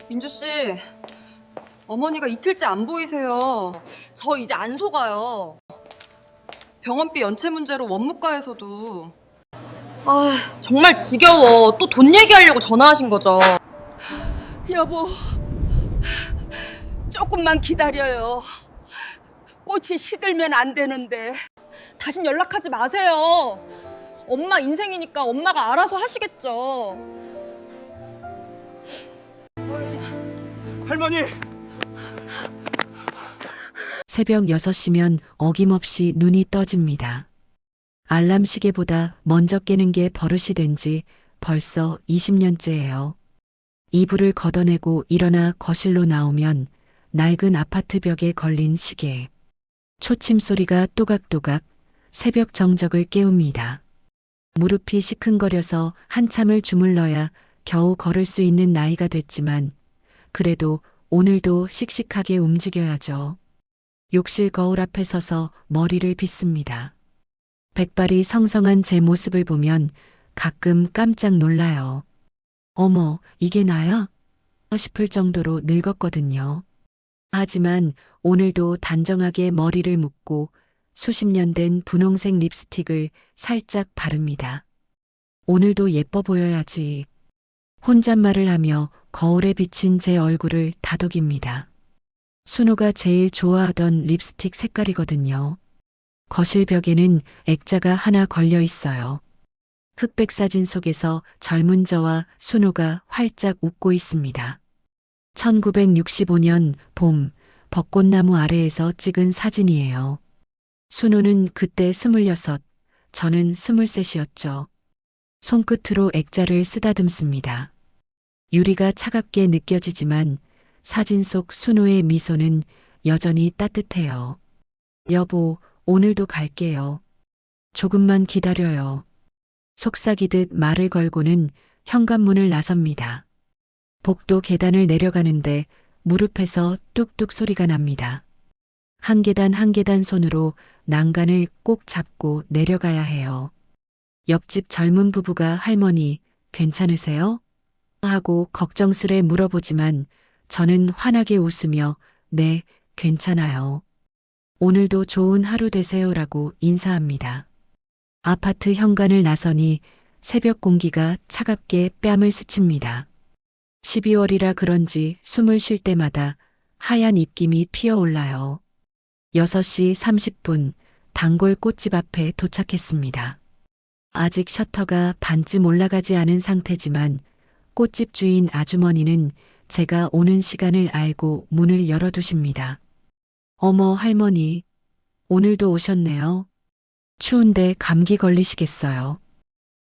민주 씨, 어머니가 이틀째 안 보이세요. 저 이제 안 속아요. 병원비 연체 문제로 원무과에서도. 정말 지겨워. 또 돈 얘기하려고 전화하신 거죠. 여보, 조금만 기다려요. 꽃이 시들면 안 되는데. 다신 연락하지 마세요. 엄마 인생이니까 엄마가 알아서 하시겠죠. 할머니! 새벽 6시면 어김없이 눈이 떠집니다. 알람 시계보다 먼저 깨는 게 버릇이 된 지 벌써 20년째예요. 이불을 걷어내고 일어나 거실로 나오면 낡은 아파트 벽에 걸린 시계. 초침 소리가 또각또각 새벽 정적을 깨웁니다. 무릎이 시큰거려서 한참을 주물러야 겨우 걸을 수 있는 나이가 됐지만 그래도 오늘도 씩씩하게 움직여야죠. 욕실 거울 앞에 서서 머리를 빗습니다. 백발이 성성한 제 모습을 보면 가끔 깜짝 놀라요. 어머, 이게 나야? 싶을 정도로 늙었거든요. 하지만 오늘도 단정하게 머리를 묶고 수십 년 된 분홍색 립스틱을 살짝 바릅니다. 오늘도 예뻐 보여야지. 혼잣말을 하며 거울에 비친 제 얼굴을 다독입니다. 순호가 제일 좋아하던 립스틱 색깔이거든요. 거실 벽에는 액자가 하나 걸려 있어요. 흑백 사진 속에서 젊은 저와 순호가 활짝 웃고 있습니다. 1965년 봄 벚꽃나무 아래에서 찍은 사진이에요. 순호는 그때 26, 저는 23이었죠. 손끝으로 액자를 쓰다듬습니다. 유리가 차갑게 느껴지지만 사진 속 순호의 미소는 여전히 따뜻해요. 여보, 오늘도 갈게요. 조금만 기다려요. 속삭이듯 말을 걸고는 현관문을 나섭니다. 복도 계단을 내려가는데 무릎에서 뚝뚝 소리가 납니다. 한 계단 한 계단 손으로 난간을 꼭 잡고 내려가야 해요. 옆집 젊은 부부가 할머니, 괜찮으세요? 하고 걱정스레 물어보지만 저는 환하게 웃으며 네, 괜찮아요. 오늘도 좋은 하루 되세요라고 인사합니다. 아파트 현관을 나서니 새벽 공기가 차갑게 뺨을 스칩니다. 12월이라 그런지 숨을 쉴 때마다 하얀 입김이 피어올라요. 6시 30분 단골 꽃집 앞에 도착했습니다. 아직 셔터가 반쯤 올라가지 않은 상태지만 꽃집 주인 아주머니는 제가 오는 시간을 알고 문을 열어두십니다. 어머 할머니, 오늘도 오셨네요. 추운데 감기 걸리시겠어요.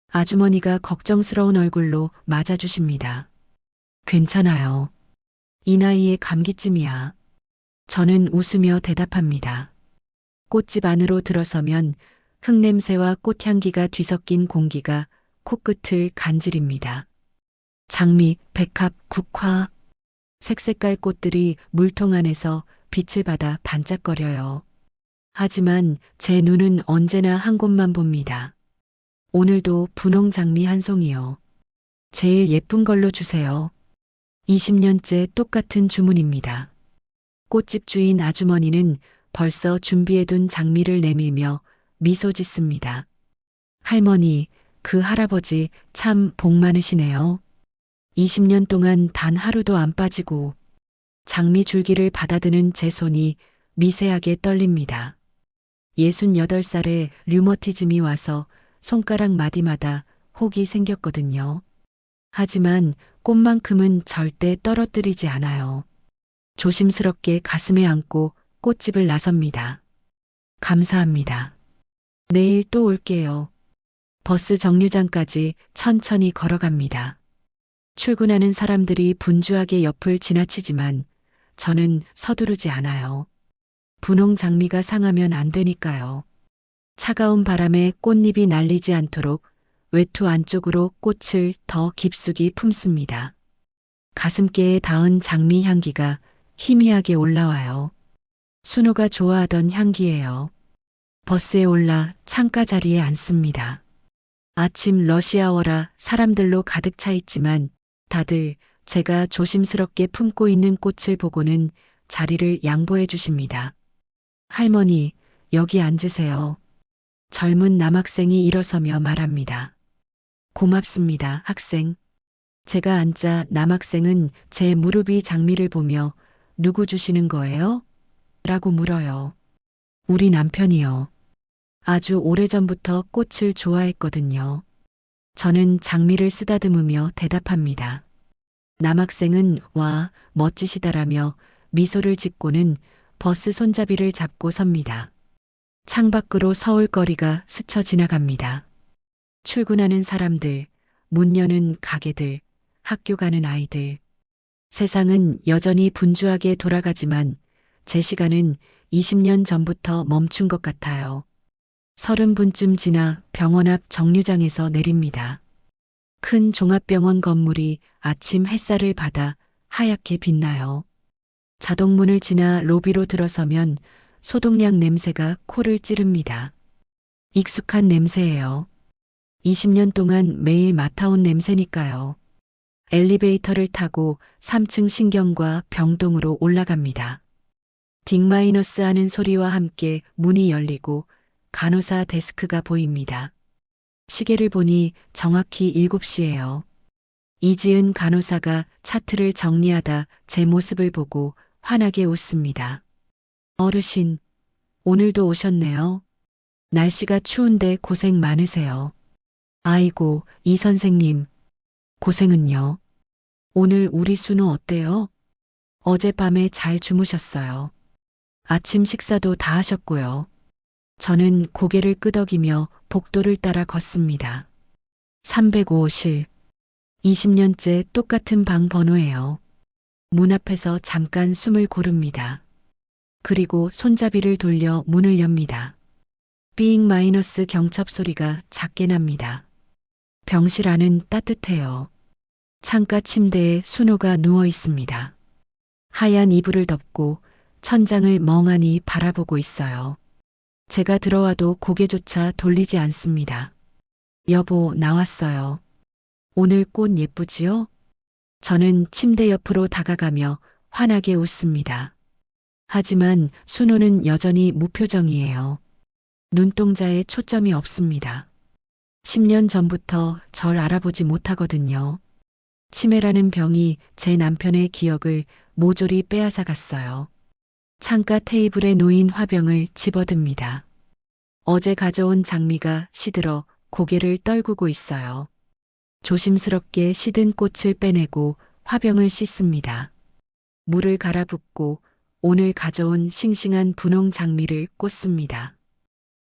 아주머니가 걱정스러운 얼굴로 맞아주십니다. 괜찮아요. 이 나이에 감기쯤이야. 저는 웃으며 대답합니다. 꽃집 안으로 들어서면 흙냄새와 꽃향기가 뒤섞인 공기가 코끝을 간지립니다. 장미, 백합, 국화, 색색깔 꽃들이 물통 안에서 빛을 받아 반짝거려요. 하지만 제 눈은 언제나 한 곳만 봅니다. 오늘도 분홍 장미 한 송이요. 제일 예쁜 걸로 주세요. 20년째 똑같은 주문입니다. 꽃집 주인 아주머니는 벌써 준비해둔 장미를 내밀며 미소 짓습니다. 할머니, 그 할아버지 참 복 많으시네요. 20년 동안 단 하루도 안 빠지고 장미 줄기를 받아드는 제 손이 미세하게 떨립니다. 68살에 류머티즘이 와서 손가락 마디마다 혹이 생겼거든요. 하지만 꽃만큼은 절대 떨어뜨리지 않아요. 조심스럽게 가슴에 안고 꽃집을 나섭니다. 감사합니다. 내일 또 올게요. 버스 정류장까지 천천히 걸어갑니다. 출근하는 사람들이 분주하게 옆을 지나치지만 저는 서두르지 않아요. 분홍 장미가 상하면 안 되니까요. 차가운 바람에 꽃잎이 날리지 않도록 외투 안쪽으로 꽃을 더 깊숙이 품습니다. 가슴께에 닿은 장미 향기가 희미하게 올라와요. 순호가 좋아하던 향기예요. 버스에 올라 창가 자리에 앉습니다. 아침 러시아워라 사람들로 가득 차 있지만 다들 제가 조심스럽게 품고 있는 꽃을 보고는 자리를 양보해 주십니다. 할머니, 여기 앉으세요. 젊은 남학생이 일어서며 말합니다. 고맙습니다, 학생. 제가 앉자 남학생은 제 무릎 위 장미를 보며 누구 주시는 거예요? 라고 물어요. 우리 남편이요. 아주 오래전부터 꽃을 좋아했거든요. 저는 장미를 쓰다듬으며 대답합니다. 남학생은 와, 멋지시다라며 미소를 짓고는 버스 손잡이를 잡고 섭니다. 창밖으로 서울거리가 스쳐 지나갑니다. 출근하는 사람들, 문 여는 가게들, 학교 가는 아이들. 세상은 여전히 분주하게 돌아가지만 제 시간은 20년 전부터 멈춘 것 같아요. 30분쯤 지나 병원 앞 정류장에서 내립니다. 큰 종합병원 건물이 아침 햇살을 받아 하얗게 빛나요. 자동문을 지나 로비로 들어서면 소독약 냄새가 코를 찌릅니다. 익숙한 냄새예요. 20년 동안 매일 맡아온 냄새니까요. 엘리베이터를 타고 3층 신경과 병동으로 올라갑니다. 딩마이너스 하는 소리와 함께 문이 열리고 간호사 데스크가 보입니다. 시계를 보니 정확히 7시예요. 이지은 간호사가 차트를 정리하다 제 모습을 보고 환하게 웃습니다. 어르신, 오늘도 오셨네요. 날씨가 추운데 고생 많으세요. 아이고, 이 선생님. 고생은요? 오늘 우리 순우 어때요? 어젯밤에 잘 주무셨어요. 아침 식사도 다 하셨고요. 저는 고개를 끄덕이며 복도를 따라 걷습니다. 305실. 20년째 똑같은 방 번호예요. 문 앞에서 잠깐 숨을 고릅니다. 그리고 손잡이를 돌려 문을 엽니다. 삐잉 마이너스 경첩 소리가 작게 납니다. 병실 안은 따뜻해요. 창가 침대에 순호가 누워 있습니다. 하얀 이불을 덮고 천장을 멍하니 바라보고 있어요. 제가 들어와도 고개조차 돌리지 않습니다. 여보, 나왔어요. 오늘 꽃 예쁘지요? 저는 침대 옆으로 다가가며 환하게 웃습니다. 하지만 순호는 여전히 무표정이에요. 눈동자에 초점이 없습니다. 10년 전부터 절 알아보지 못하거든요. 치매라는 병이 제 남편의 기억을 모조리 빼앗아 갔어요. 창가 테이블에 놓인 화병을 집어듭니다. 어제 가져온 장미가 시들어 고개를 떨구고 있어요. 조심스럽게 시든 꽃을 빼내고 화병을 씻습니다. 물을 갈아붓고 오늘 가져온 싱싱한 분홍 장미를 꽂습니다.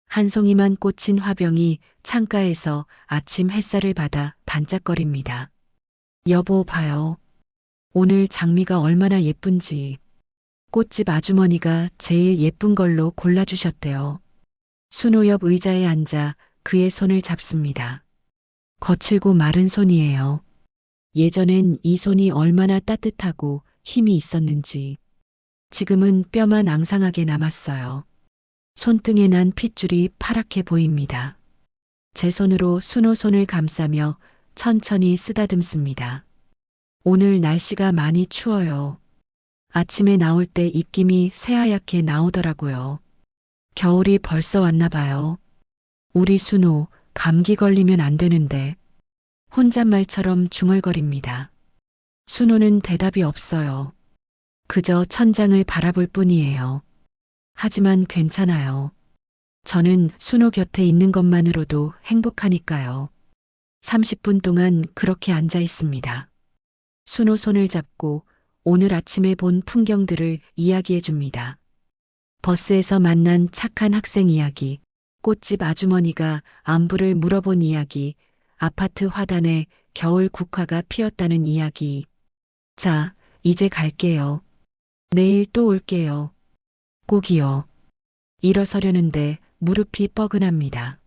한 송이만 꽂힌 화병이 창가에서 아침 햇살을 받아 반짝거립니다. 여보, 봐요. 오늘 장미가 얼마나 예쁜지. 꽃집 아주머니가 제일 예쁜 걸로 골라주셨대요. 순호 옆 의자에 앉아 그의 손을 잡습니다. 거칠고 마른 손이에요. 예전엔 이 손이 얼마나 따뜻하고 힘이 있었는지. 지금은 뼈만 앙상하게 남았어요. 손등에 난 핏줄이 파랗게 보입니다. 제 손으로 순호 손을 감싸며 천천히 쓰다듬습니다. 오늘 날씨가 많이 추워요. 아침에 나올 때 입김이 새하얗게 나오더라고요. 겨울이 벌써 왔나 봐요. 우리 순호 감기 걸리면 안 되는데. 혼잣말처럼 중얼거립니다. 순호는 대답이 없어요. 그저 천장을 바라볼 뿐이에요. 하지만 괜찮아요. 저는 순호 곁에 있는 것만으로도 행복하니까요. 30분 동안 그렇게 앉아 있습니다. 순호 손을 잡고 오늘 아침에 본 풍경들을 이야기해 줍니다. 버스에서 만난 착한 학생 이야기, 꽃집 아주머니가 안부를 물어본 이야기, 아파트 화단에 겨울 국화가 피었다는 이야기. 자, 이제 갈게요. 내일 또 올게요. 꼭이요. 일어서려는데 무릎이 뻐근합니다.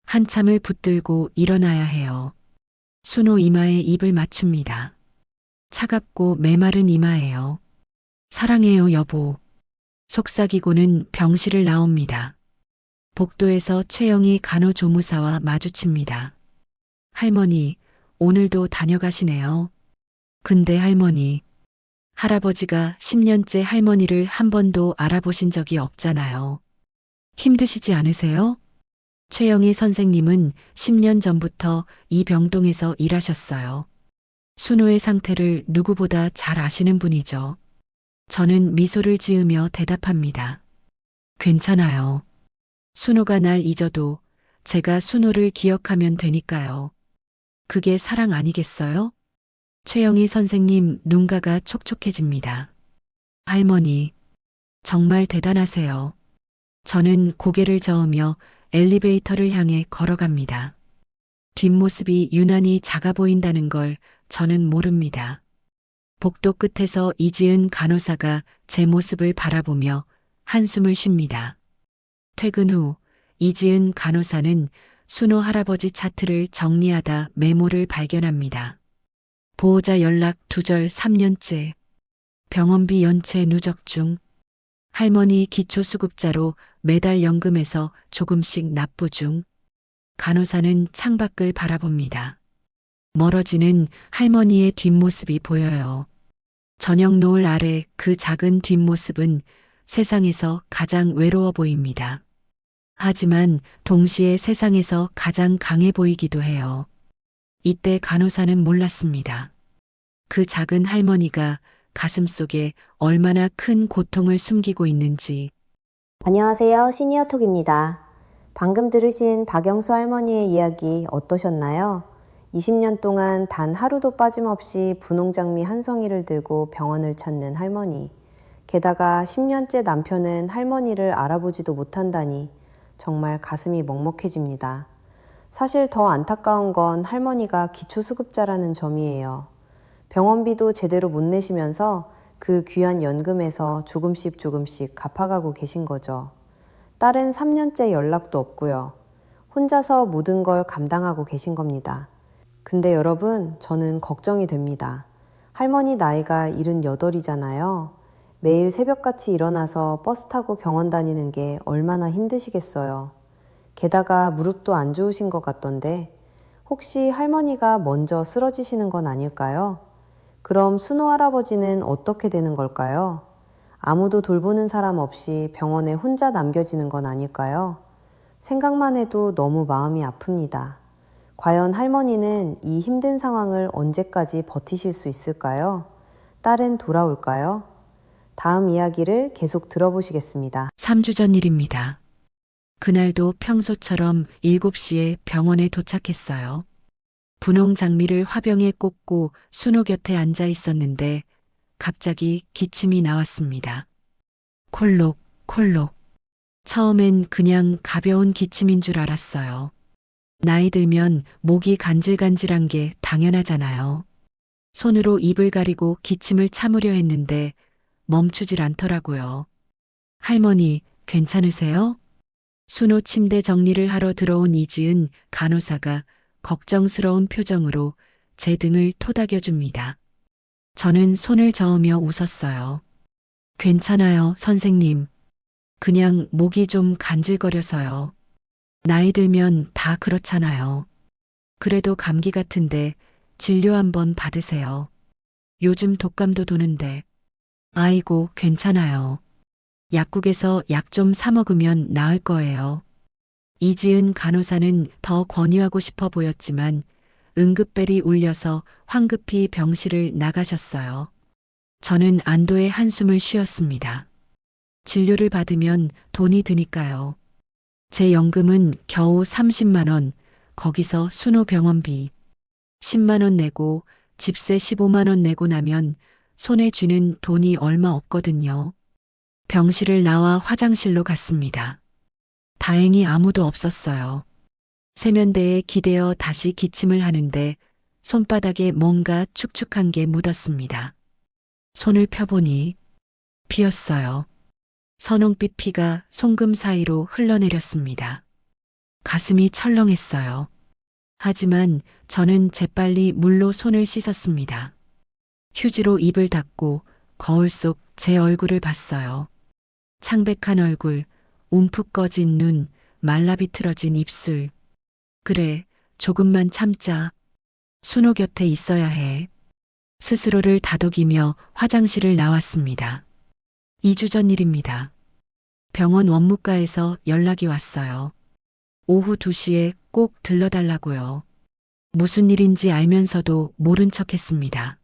한참을 붙들고 일어나야 해요. 순호 이마에 입을 맞춥니다. 차갑고 메마른 이마예요. 사랑해요, 여보. 속삭이고는 병실을 나옵니다. 복도에서 최영희 간호조무사와 마주칩니다. 할머니, 오늘도 다녀가시네요. 근데 할머니, 할아버지가 10년째 할머니를 한 번도 알아보신 적이 없잖아요. 힘드시지 않으세요? 최영희 선생님은 10년 전부터 이 병동에서 일하셨어요. 순호의 상태를 누구보다 잘 아시는 분이죠. 저는 미소를 지으며 대답합니다. 괜찮아요. 순호가 날 잊어도 제가 순호를 기억하면 되니까요. 그게 사랑 아니겠어요? 최영희 선생님 눈가가 촉촉해집니다. 할머니, 정말 대단하세요. 저는 고개를 저으며 엘리베이터를 향해 걸어갑니다. 뒷모습이 유난히 작아 보인다는 걸 저는 모릅니다. 복도 끝에서 이지은 간호사가 제 모습을 바라보며 한숨을 쉽니다. 퇴근 후 이지은 간호사는 순호 할아버지 차트를 정리하다 메모를 발견합니다. 보호자 연락 두절 3년째. 병원비 연체 누적 중. 할머니 기초수급자로 매달 연금에서 조금씩 납부 중. 간호사는 창밖을 바라봅니다. 멀어지는 할머니의 뒷모습이 보여요. 저녁 노을 아래 그 작은 뒷모습은 세상에서 가장 외로워 보입니다. 하지만 동시에 세상에서 가장 강해 보이기도 해요. 이때 간호사는 몰랐습니다. 그 작은 할머니가 가슴속에 얼마나 큰 고통을 숨기고 있는지. 안녕하세요. 시니어톡입니다. 방금 들으신 박영수 할머니의 이야기 어떠셨나요? 20년 동안 단 하루도 빠짐없이 분홍장미 한 송이를 들고 병원을 찾는 할머니. 게다가 10년째 남편은 할머니를 알아보지도 못한다니 정말 가슴이 먹먹해집니다. 사실 더 안타까운 건 할머니가 기초수급자라는 점이에요. 병원비도 제대로 못 내시면서 그 귀한 연금에서 조금씩 갚아가고 계신 거죠. 딸은 3년째 연락도 없고요. 혼자서 모든 걸 감당하고 계신 겁니다. 근데 여러분, 저는 걱정이 됩니다. 할머니 나이가 78이잖아요. 매일 새벽같이 일어나서 버스 타고 병원 다니는 게 얼마나 힘드시겠어요. 게다가 무릎도 안 좋으신 것 같던데 혹시 할머니가 먼저 쓰러지시는 건 아닐까요? 그럼 순호 할아버지는 어떻게 되는 걸까요? 아무도 돌보는 사람 없이 병원에 혼자 남겨지는 건 아닐까요? 생각만 해도 너무 마음이 아픕니다. 과연 할머니는 이 힘든 상황을 언제까지 버티실 수 있을까요? 딸은 돌아올까요? 다음 이야기를 계속 들어보시겠습니다. 3주 전 일입니다. 그날도 평소처럼 7시에 병원에 도착했어요. 분홍 장미를 화병에 꽂고 순호 곁에 앉아 있었는데 갑자기 기침이 나왔습니다. 콜록, 콜록. 처음엔 그냥 가벼운 기침인 줄 알았어요. 나이 들면 목이 간질간질한 게 당연하잖아요. 손으로 입을 가리고 기침을 참으려 했는데 멈추질 않더라고요. 할머니, 괜찮으세요? 순호 침대 정리를 하러 들어온 이지은 간호사가 걱정스러운 표정으로 제 등을 토닥여줍니다. 저는 손을 저으며 웃었어요. 괜찮아요, 선생님. 그냥 목이 좀 간질거려서요. 나이 들면 다 그렇잖아요. 그래도 감기 같은데 진료 한번 받으세요. 요즘 독감도 도는데. 아이고, 괜찮아요. 약국에서 약 좀 사 먹으면 나을 거예요. 이지은 간호사는 더 권유하고 싶어 보였지만 응급벨이 울려서 황급히 병실을 나가셨어요. 저는 안도의 한숨을 쉬었습니다. 진료를 받으면 돈이 드니까요. 제 연금은 겨우 30만 원, 거기서 순호 병원비 10만 원 내고 집세 15만 원 내고 나면 손에 쥐는 돈이 얼마 없거든요. 병실을 나와 화장실로 갔습니다. 다행히 아무도 없었어요. 세면대에 기대어 다시 기침을 하는데 손바닥에 뭔가 축축한 게 묻었습니다. 손을 펴보니 비었어요. 선홍빛 피가 송금 사이로 흘러내렸습니다. 가슴이 철렁했어요. 하지만 저는 재빨리 물로 손을 씻었습니다. 휴지로 입을 닦고 거울 속 제 얼굴을 봤어요. 창백한 얼굴, 움푹 꺼진 눈, 말라비틀어진 입술. 그래, 조금만 참자. 순호 곁에 있어야 해. 스스로를 다독이며 화장실을 나왔습니다. 2주 전 일입니다. 병원 원무과에서 연락이 왔어요. 오후 2시에 꼭 들러달라고요. 무슨 일인지 알면서도 모른 척 했습니다.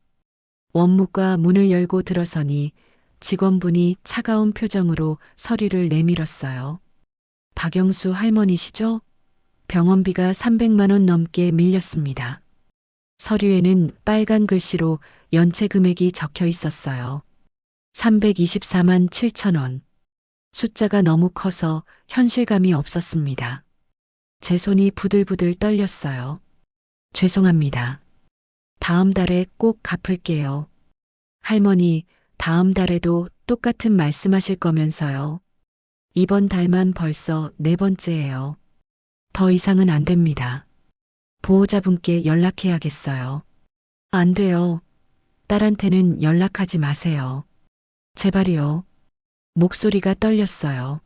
원무과 문을 열고 들어서니 직원분이 차가운 표정으로 서류를 내밀었어요. 박영수 할머니시죠? 병원비가 300만 원 넘게 밀렸습니다. 서류에는 빨간 글씨로 연체 금액이 적혀 있었어요. 324만 7천 원. 숫자가 너무 커서 현실감이 없었습니다. 제 손이 부들부들 떨렸어요. 죄송합니다. 다음 달에 꼭 갚을게요. 할머니, 다음 달에도 똑같은 말씀하실 거면서요. 이번 달만 벌써 4번째예요. 더 이상은 안 됩니다. 보호자분께 연락해야겠어요. 안 돼요. 딸한테는 연락하지 마세요. 제발이요. 목소리가 떨렸어요.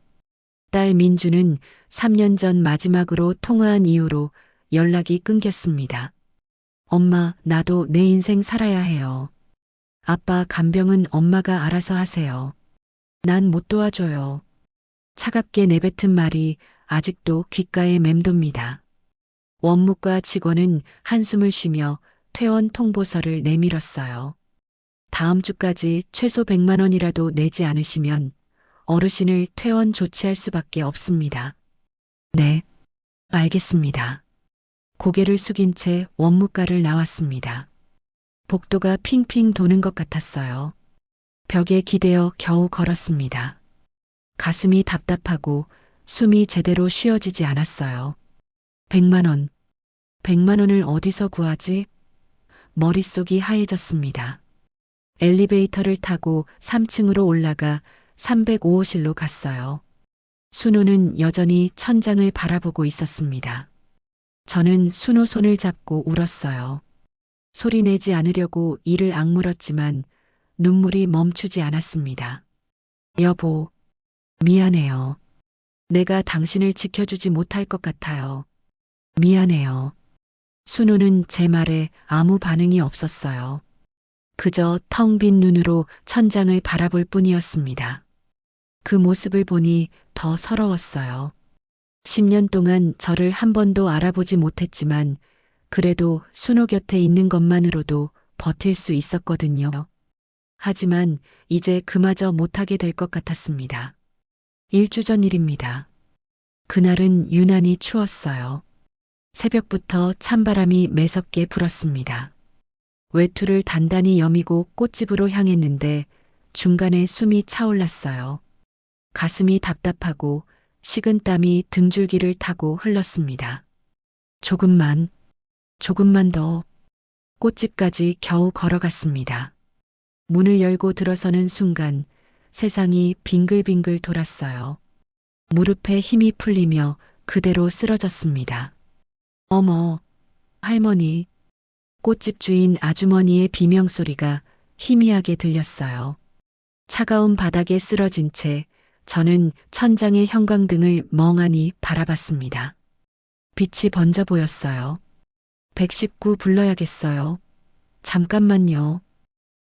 딸 민주는 3년 전 마지막으로 통화한 이후로 연락이 끊겼습니다. 엄마, 나도 내 인생 살아야 해요. 아빠 간병은 엄마가 알아서 하세요. 난 못 도와줘요. 차갑게 내뱉은 말이 아직도 귓가에 맴돕니다. 원무과 직원은 한숨을 쉬며 퇴원 통보서를 내밀었어요. 다음 주까지 최소 100만 원이라도 내지 않으시면 어르신을 퇴원 조치할 수밖에 없습니다. 네, 알겠습니다. 고개를 숙인 채 원무과를 나왔습니다. 복도가 핑핑 도는 것 같았어요. 벽에 기대어 겨우 걸었습니다. 가슴이 답답하고 숨이 제대로 쉬어지지 않았어요. 100만 원. 100만 원을 어디서 구하지? 머릿속이 하얘졌습니다. 엘리베이터를 타고 3층으로 올라가 305호실로 갔어요. 순호는 여전히 천장을 바라보고 있었습니다. 저는 순호 손을 잡고 울었어요. 소리내지 않으려고 이를 악물었지만 눈물이 멈추지 않았습니다. 여보, 미안해요. 내가 당신을 지켜주지 못할 것 같아요. 미안해요. 순호는 제 말에 아무 반응이 없었어요. 그저 텅 빈 눈으로 천장을 바라볼 뿐이었습니다. 그 모습을 보니 더 서러웠어요. 10년 동안 저를 한 번도 알아보지 못했지만 그래도 순호 곁에 있는 것만으로도 버틸 수 있었거든요. 하지만 이제 그마저 못하게 될 것 같았습니다. 1주 전 일입니다. 그날은 유난히 추웠어요. 새벽부터 찬바람이 매섭게 불었습니다. 외투를 단단히 여미고 꽃집으로 향했는데 중간에 숨이 차올랐어요. 가슴이 답답하고 식은땀이 등줄기를 타고 흘렀습니다. 조금만 더. 꽃집까지 겨우 걸어갔습니다. 문을 열고 들어서는 순간 세상이 빙글빙글 돌았어요. 무릎에 힘이 풀리며 그대로 쓰러졌습니다. 어머, 할머니. 꽃집 주인 아주머니의 비명소리가 희미하게 들렸어요. 차가운 바닥에 쓰러진 채 저는 천장의 형광등을 멍하니 바라봤습니다. 빛이 번져 보였어요. 119 불러야겠어요. 잠깐만요.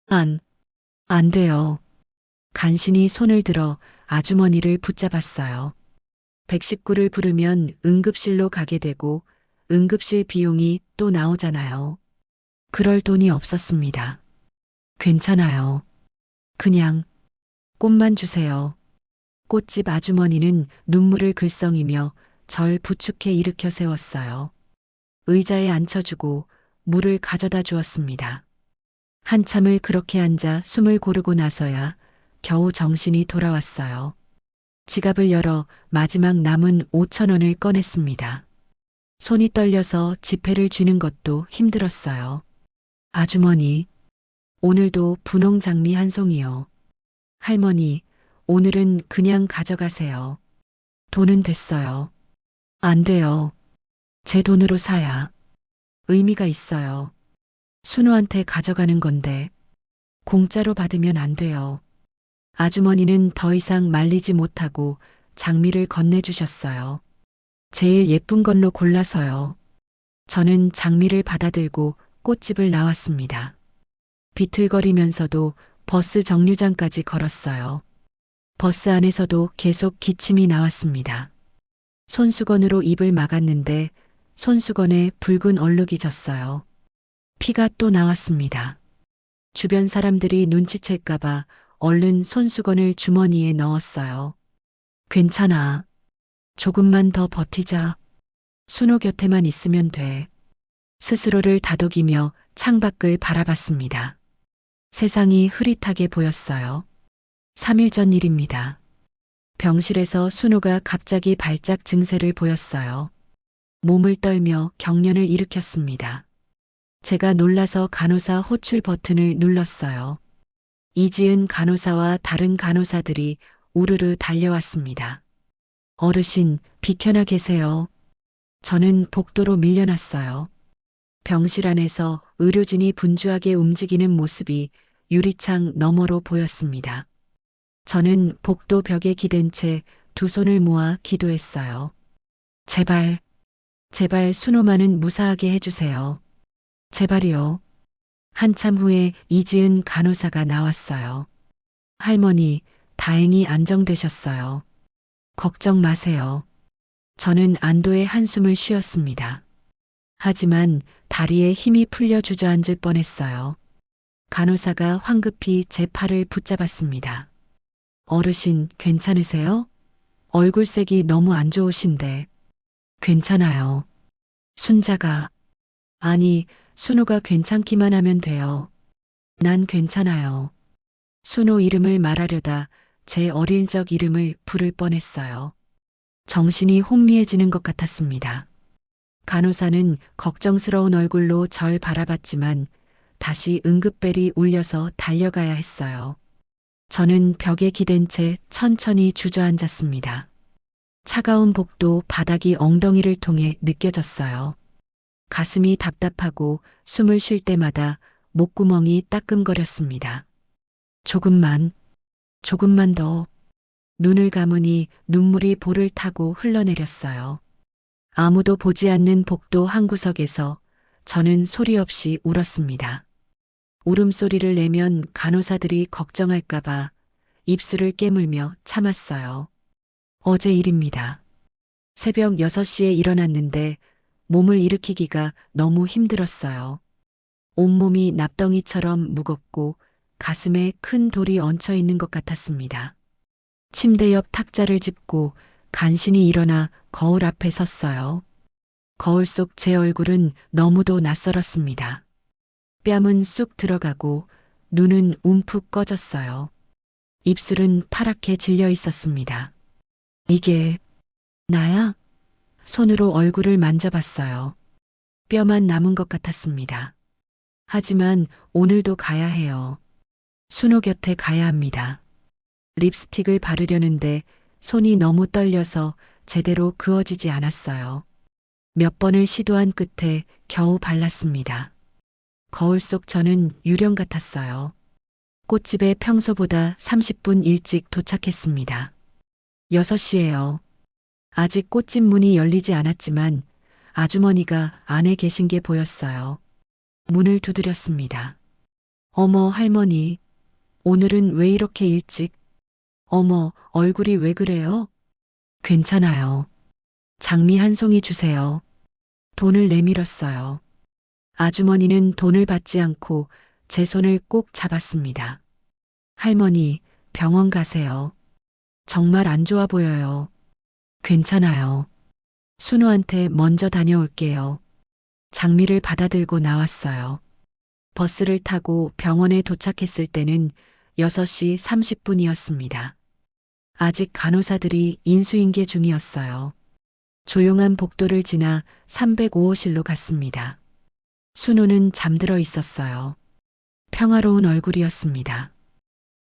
안 돼요. 간신히 손을 들어 아주머니를 붙잡았어요. 119를 부르면 응급실로 가게 되고 응급실 비용이 또 나오잖아요. 그럴 돈이 없었습니다. 괜찮아요. 그냥 꽃만 주세요. 꽃집 아주머니는 눈물을 글썽이며 절 부축해 일으켜 세웠어요. 의자에 앉혀주고 물을 가져다 주었습니다. 한참을 그렇게 앉아 숨을 고르고 나서야 겨우 정신이 돌아왔어요. 지갑을 열어 마지막 남은 5천 원을 꺼냈습니다. 손이 떨려서 지폐를 쥐는 것도 힘들었어요. 아주머니, 오늘도 분홍 장미 한 송이요. 할머니, 오늘은 그냥 가져가세요. 돈은 됐어요. 안 돼요. 제 돈으로 사야 의미가 있어요. 순호한테 가져가는 건데 공짜로 받으면 안 돼요. 아주머니는 더 이상 말리지 못하고 장미를 건네주셨어요. 제일 예쁜 걸로 골라서요. 저는 장미를 받아들고 꽃집을 나왔습니다. 비틀거리면서도 버스 정류장까지 걸었어요. 버스 안에서도 계속 기침이 나왔습니다. 손수건으로 입을 막았는데 손수건에 붉은 얼룩이 졌어요. 피가 또 나왔습니다. 주변 사람들이 눈치챌까봐 얼른 손수건을 주머니에 넣었어요. 괜찮아. 조금만 더 버티자. 순호 곁에만 있으면 돼. 스스로를 다독이며 창밖을 바라봤습니다. 세상이 흐릿하게 보였어요. 3일 전 일입니다. 병실에서 순호가 갑자기 발작 증세를 보였어요. 몸을 떨며 경련을 일으켰습니다. 제가 놀라서 간호사 호출 버튼을 눌렀어요. 이지은 간호사와 다른 간호사들이 우르르 달려왔습니다. 어르신, 비켜나 계세요. 저는 복도로 밀려났어요. 병실 안에서 의료진이 분주하게 움직이는 모습이 유리창 너머로 보였습니다. 저는 복도 벽에 기댄 채 두 손을 모아 기도했어요. 제발, 제발 순호만은 무사하게 해주세요. 제발이요. 한참 후에 이지은 간호사가 나왔어요. 할머니, 다행히 안정되셨어요. 걱정 마세요. 저는 안도의 한숨을 쉬었습니다. 하지만 다리에 힘이 풀려 주저앉을 뻔했어요. 간호사가 황급히 제 팔을 붙잡았습니다. 어르신, 괜찮으세요? 얼굴색이 너무 안 좋으신데. 괜찮아요. 순자가, 아니, 순호가 괜찮기만 하면 돼요. 난 괜찮아요. 순호 이름을 말하려다 제 어릴 적 이름을 부를 뻔했어요. 정신이 혼미해지는 것 같았습니다. 간호사는 걱정스러운 얼굴로 절 바라봤지만 다시 응급벨이 울려서 달려가야 했어요. 저는 벽에 기댄 채 천천히 주저앉았습니다. 차가운 복도 바닥이 엉덩이를 통해 느껴졌어요. 가슴이 답답하고 숨을 쉴 때마다 목구멍이 따끔거렸습니다. 조금만 더. 눈을 감으니 눈물이 볼을 타고 흘러내렸어요. 아무도 보지 않는 복도 한 구석에서 저는 소리 없이 울었습니다. 울음소리를 내면 간호사들이 걱정할까봐 입술을 깨물며 참았어요. 어제 일입니다. 새벽 6시에 일어났는데 몸을 일으키기가 너무 힘들었어요. 온몸이 납덩이처럼 무겁고 가슴에 큰 돌이 얹혀 있는 것 같았습니다. 침대 옆 탁자를 짚고 간신히 일어나 거울 앞에 섰어요. 거울 속 제 얼굴은 너무도 낯설었습니다. 뺨은 쑥 들어가고 눈은 움푹 꺼졌어요. 입술은 파랗게 질려 있었습니다. 이게 나야? 손으로 얼굴을 만져봤어요. 뼈만 남은 것 같았습니다. 하지만 오늘도 가야 해요. 순호 곁에 가야 합니다. 립스틱을 바르려는데 손이 너무 떨려서 제대로 그어지지 않았어요. 몇 번을 시도한 끝에 겨우 발랐습니다. 거울 속 저는 유령 같았어요. 꽃집에 평소보다 30분 일찍 도착했습니다. 6시예요. 아직 꽃집 문이 열리지 않았지만 아주머니가 안에 계신 게 보였어요. 문을 두드렸습니다. 어머, 할머니. 오늘은 왜 이렇게 일찍? 어머, 얼굴이 왜 그래요? 괜찮아요. 장미 한 송이 주세요. 돈을 내밀었어요. 아주머니는 돈을 받지 않고 제 손을 꼭 잡았습니다. 할머니, 병원 가세요. 정말 안 좋아 보여요. 괜찮아요. 순호한테 먼저 다녀올게요. 장미를 받아들고 나왔어요. 버스를 타고 병원에 도착했을 때는 6시 30분이었습니다. 아직 간호사들이 인수인계 중이었어요. 조용한 복도를 지나 305호실로 갔습니다. 순호는 잠들어 있었어요. 평화로운 얼굴이었습니다.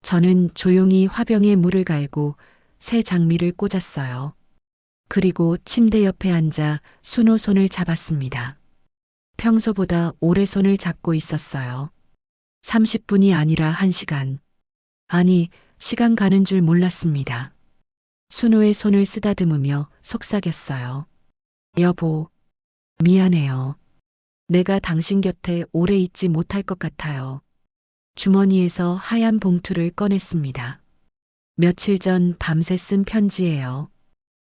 저는 조용히 화병에 물을 갈고 새 장미를 꽂았어요. 그리고 침대 옆에 앉아 순호 손을 잡았습니다. 평소보다 오래 손을 잡고 있었어요. 30분이 아니라 1시간. 아니, 시간 가는 줄 몰랐습니다. 순호의 손을 쓰다듬으며 속삭였어요. 여보, 미안해요. 내가 당신 곁에 오래 있지 못할 것 같아요. 주머니에서 하얀 봉투를 꺼냈습니다. 며칠 전 밤새 쓴 편지예요.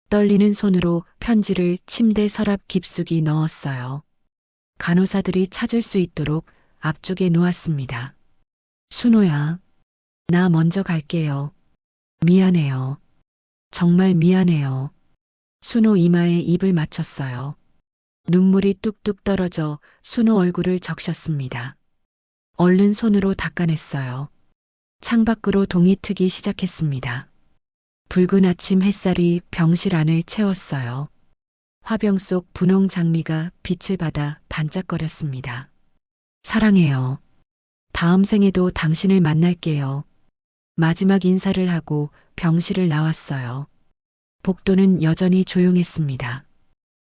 떨리는 손으로 편지를 침대 서랍 깊숙이 넣었어요. 간호사들이 찾을 수 있도록 앞쪽에 놓았습니다. 순호야, 나 먼저 갈게요. 미안해요. 정말 미안해요. 순호 이마에 입을 맞췄어요. 눈물이 뚝뚝 떨어져 순호 얼굴을 적셨습니다. 얼른 손으로 닦아냈어요. 창밖으로 동이 트기 시작했습니다. 붉은 아침 햇살이 병실 안을 채웠어요. 화병 속 분홍 장미가 빛을 받아 반짝거렸습니다. 사랑해요. 다음 생에도 당신을 만날게요. 마지막 인사를 하고 병실을 나왔어요. 복도는 여전히 조용했습니다.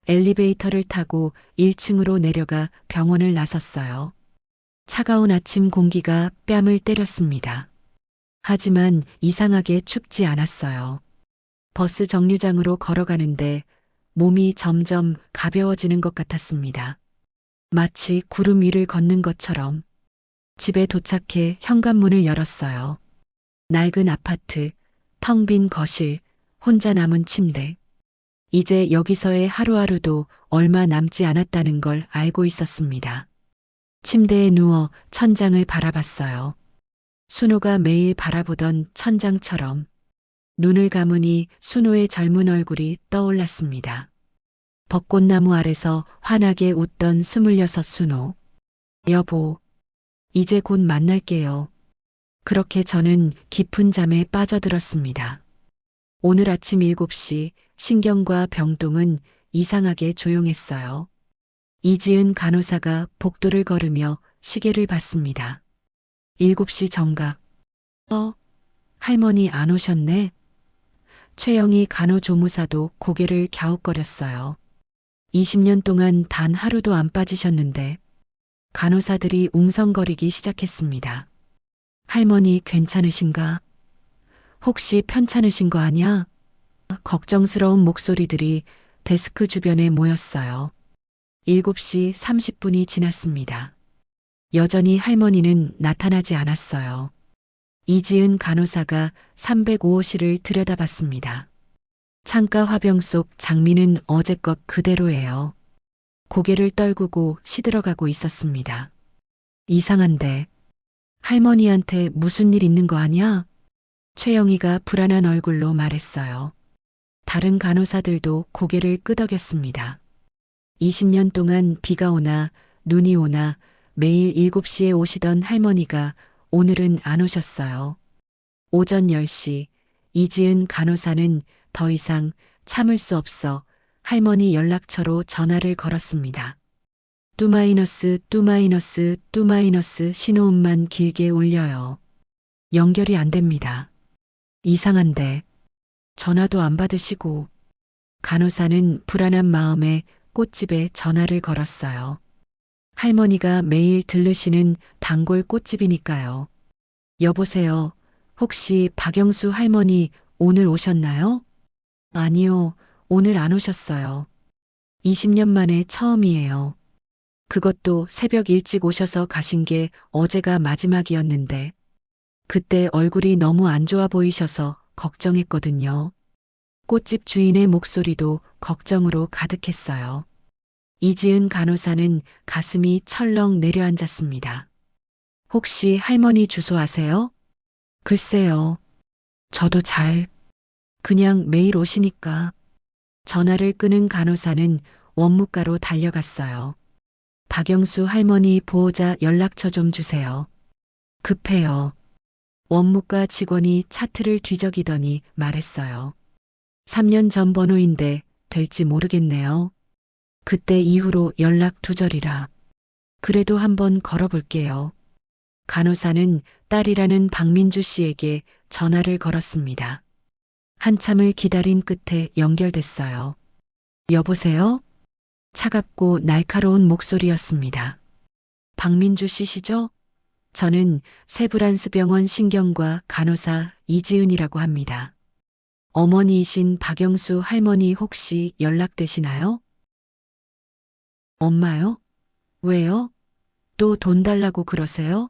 엘리베이터를 타고 1층으로 내려가 병원을 나섰어요. 차가운 아침 공기가 뺨을 때렸습니다. 하지만 이상하게 춥지 않았어요. 버스 정류장으로 걸어가는데 몸이 점점 가벼워지는 것 같았습니다. 마치 구름 위를 걷는 것처럼. 집에 도착해 현관문을 열었어요. 낡은 아파트, 텅 빈 거실, 혼자 남은 침대. 이제 여기서의 하루하루도 얼마 남지 않았다는 걸 알고 있었습니다. 침대에 누워 천장을 바라봤어요. 순호가 매일 바라보던 천장처럼. 눈을 감으니 순호의 젊은 얼굴이 떠올랐습니다. 벚꽃나무 아래서 환하게 웃던 26 순호. 여보, 이제 곧 만날게요. 그렇게 저는 깊은 잠에 빠져들었습니다. 오늘 아침 7시 신경과 병동은 이상하게 조용했어요. 이지은 간호사가 복도를 걸으며 시계를 봤습니다. 7시 정각. 할머니 안 오셨네. 최영희 간호조무사도 고개를 갸웃거렸어요. 20년 동안 단 하루도 안 빠지셨는데 간호사들이 웅성거리기 시작했습니다. 할머니 괜찮으신가? 혹시 편찮으신 거 아냐? 걱정스러운 목소리들이 데스크 주변에 모였어요. 7시 30분이 지났습니다. 여전히 할머니는 나타나지 않았어요. 이지은 간호사가 305호실을 들여다봤습니다. 창가 화병 속 장미는 어제껏 그대로예요. 고개를 떨구고 시들어가고 있었습니다. 이상한데 할머니한테 무슨 일 있는 거 아니야? 최영희가 불안한 얼굴로 말했어요. 다른 간호사들도 고개를 끄덕였습니다. 20년 동안 비가 오나 눈이 오나 매일 7시에 오시던 할머니가 오늘은 안 오셨어요. 오전 10시 이지은 간호사는 더 이상 참을 수 없어 할머니 연락처로 전화를 걸었습니다. 뚜마이너스 신호음만 길게 울려요. 연결이 안 됩니다. 이상한데 전화도 안 받으시고. 간호사는 불안한 마음에 꽃집에 전화를 걸었어요. 할머니가 매일 들르시는 단골 꽃집이니까요. 여보세요. 혹시 박영수 할머니 오늘 오셨나요? 아니요. 오늘 안 오셨어요. 20년 만에 처음이에요. 그것도 새벽 일찍 오셔서 가신 게 어제가 마지막이었는데 그때 얼굴이 너무 안 좋아 보이셔서 걱정했거든요. 꽃집 주인의 목소리도 걱정으로 가득했어요. 이지은 간호사는 가슴이 철렁 내려앉았습니다. 혹시 할머니 주소 아세요? 글쎄요. 저도 그냥 매일 오시니까. 전화를 끄는 간호사는 원무과로 달려갔어요. 박영수 할머니 보호자 연락처 좀 주세요. 급해요. 원무과 직원이 차트를 뒤적이더니 말했어요. 3년 전 번호인데 될지 모르겠네요. 그때 이후로 연락 두절이라. 그래도 한번 걸어볼게요. 간호사는 딸이라는 박민주 씨에게 전화를 걸었습니다. 한참을 기다린 끝에 연결됐어요. 여보세요? 차갑고 날카로운 목소리였습니다. 박민주 씨시죠? 저는 세브란스병원 신경과 간호사 이지은이라고 합니다. 어머니이신 박영수 할머니 혹시 연락되시나요? 엄마요? 왜요? 또 돈 달라고 그러세요?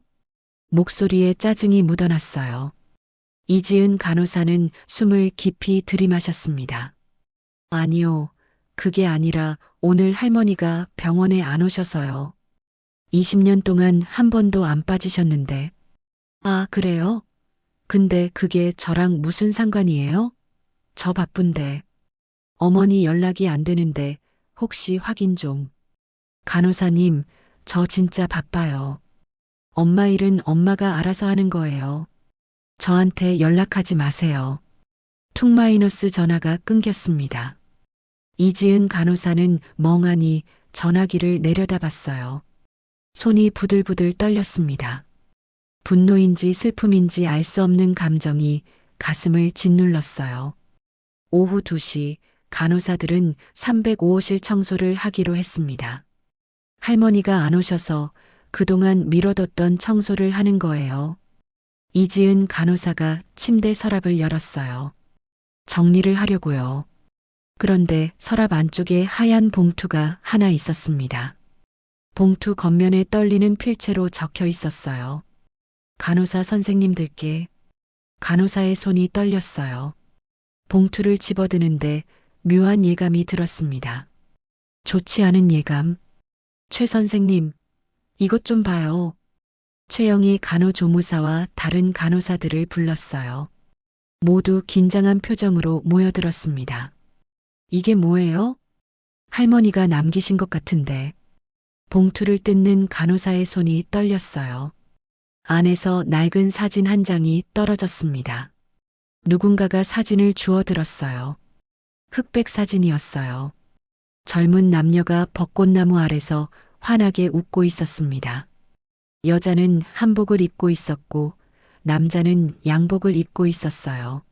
목소리에 짜증이 묻어났어요. 이지은 간호사는 숨을 깊이 들이마셨습니다. 아니요, 그게 아니라 오늘 할머니가 병원에 안 오셔서요. 20년 동안 한 번도 안 빠지셨는데. 아, 그래요? 근데 그게 저랑 무슨 상관이에요? 저 바쁜데. 어머니 연락이 안 되는데 혹시 확인 좀. 간호사님, 저 진짜 바빠요. 엄마 일은 엄마가 알아서 하는 거예요. 저한테 연락하지 마세요. 툭 마이너스 전화가 끊겼습니다. 이지은 간호사는 멍하니 전화기를 내려다봤어요. 손이 부들부들 떨렸습니다. 분노인지 슬픔인지 알 수 없는 감정이 가슴을 짓눌렀어요. 오후 2시 간호사들은 305호실 청소를 하기로 했습니다. 할머니가 안 오셔서 그동안 미뤄뒀던 청소를 하는 거예요. 이지은 간호사가 침대 서랍을 열었어요. 정리를 하려고요. 그런데 서랍 안쪽에 하얀 봉투가 하나 있었습니다. 봉투 겉면에 떨리는 필체로 적혀 있었어요. 간호사 선생님들께. 간호사의 손이 떨렸어요. 봉투를 집어드는데 묘한 예감이 들었습니다. 좋지 않은 예감. 최 선생님, 이것 좀 봐요. 최영이 간호조무사와 다른 간호사들을 불렀어요. 모두 긴장한 표정으로 모여들었습니다. 이게 뭐예요? 할머니가 남기신 것 같은데. 봉투를 뜯는 간호사의 손이 떨렸어요. 안에서 낡은 사진 한 장이 떨어졌습니다. 누군가가 사진을 주워들었어요. 흑백 사진이었어요. 젊은 남녀가 벚꽃나무 아래서 환하게 웃고 있었습니다. 여자는 한복을 입고 있었고 남자는 양복을 입고 있었어요.